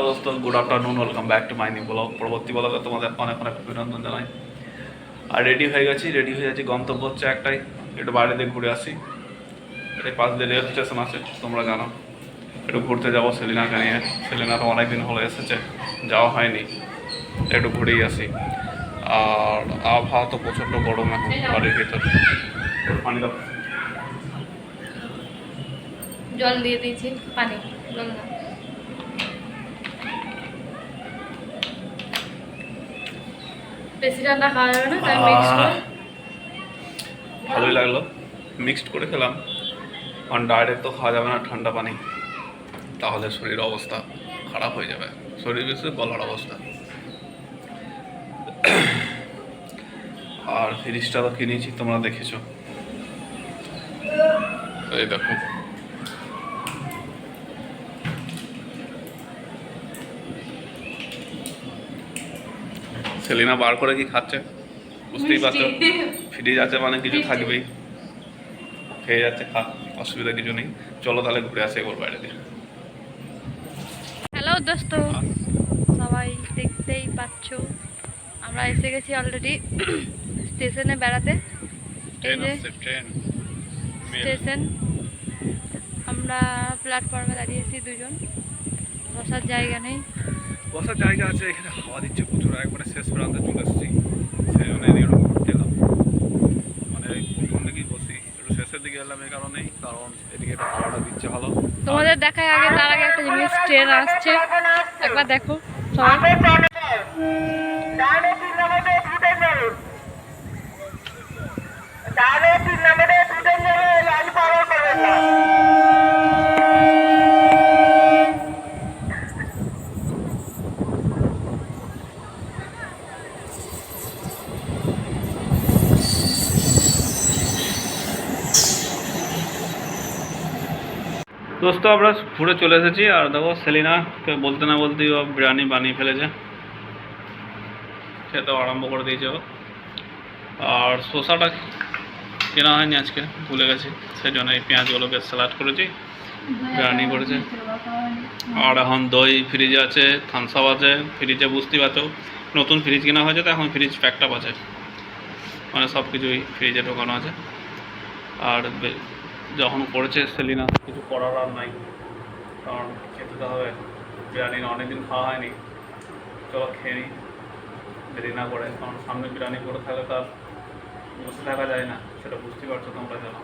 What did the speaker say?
দোস্ত, good afternoon, welcome back to my new blog. পরবর্তী ব্লগে তোমাদের অনেক অনেক অভিনন্দন জানাই। আর রেডি হয়ে যাচ্ছি, গন্তব্য হচ্ছে একটাই, একটু বাইরে দিয়ে ঘুরে আসি। এই পাশ দিয়ে রেল স্টেশন আছে, তোমরা জানো। একটু ঘুরতে যাবো সেলিনাকে নিয়ে। সেলিনা তো অনেকদিন হলে এসেছে, যাওয়া হয়নি, একটু ঘুরেই আসি। আর আবহাওয়া তো প্রচণ্ড গরম এখন বাড়ির ভিতরে। পানি দাও, জল দিয়ে দিয়েছি, পানি জল না। বেশি ঠান্ডা খাওয়া যাবে না, তাই মিক্স করে। ভালোই লাগলো, মিক্সড করে খেলাম। কারণ ডাইরেক্ট তো খাওয়া যাবে না ঠান্ডা পানি, তাহলে শরীর অবস্থা খারাপ হয়ে যাবে, শরীর বেশি গলার অবস্থা। আর ফ্রিজটা তো কিনেছি, তোমরা দেখেছো, এই দেখো। সেলিনা বার করে কি খাচ্ছে বুঝতেই পারছো। ফ্রিজ আছে মানে কিছু থাকবেই, খেয়ে যাচ্ছে, খা, অসুবিধা কিছু নেই। চলো তাহলে ঘুরে আসি একবার বাইরে দিয়ে। হ্যালো দোস্ত, সবাই দেখতেই পাচ্ছ আমরা এসে গেছি অলরেডি স্টেশনে বেড়াতে। এই যে স্টেশন, আমরা প্ল্যাটফর্মে দাঁড়িয়েছি দুজন, বসার জায়গা নেই। বসার জায়গা আছে, এখানে হাওয়া দিচ্ছে প্রচুর, একবারে শেষ প্রান্তে চলে এসেছি, সেই জন্য এদিকে একটু ঘুরতে এলাম। মানে প্রথম দিকেই বসি, একটু শেষের দিকে এলাম এই কারণেই, কারণ এদিকে একটু হাওয়াটা দিচ্ছে ভালো। তোমাদের দেখায় আগে, তার আগে একটা জিনিস, ট্রেন আসছে, একবার দেখো সবাই। দোস্ত আমরা ঘুরে চলে এসেছি, আর দেখো সেলিনাকে বলতে না বলতেই ও বিরিয়ানি বানিয়ে ফেলেছে, খেতেও আরম্ভ করে দিয়েছে ও। আর শসাটা কেনা হয়নি আজকে, ভুলে গেছি, সেই জন্য এই পেঁয়াজগুলোকে স্যালাড করেছি, বিরিয়ানি করেছে। আর এখন দই ফ্রিজে আছে, থামস আপ আছে ফ্রিজে, বুঝতেই পারছো নতুন ফ্রিজ কেনা হয়েছে তো এখন ফ্রিজ প্যাকড আপ আছে, মানে সব কিছুই ফ্রিজে ঢোকানো আছে। আর যখন করেছে সেলিনা, কিছু করার আর নাই, কারণ খেতে তো হবে, বিরিয়ানি অনেকদিন খাওয়া হয়নি। চলো খেয়ে নিই দেরি না করে, কারণ সামনে বিরিয়ানি করে থাকলে তার বসে থাকা যায় না, সেটা বুঝতেই পারছো তোমরা। চলো।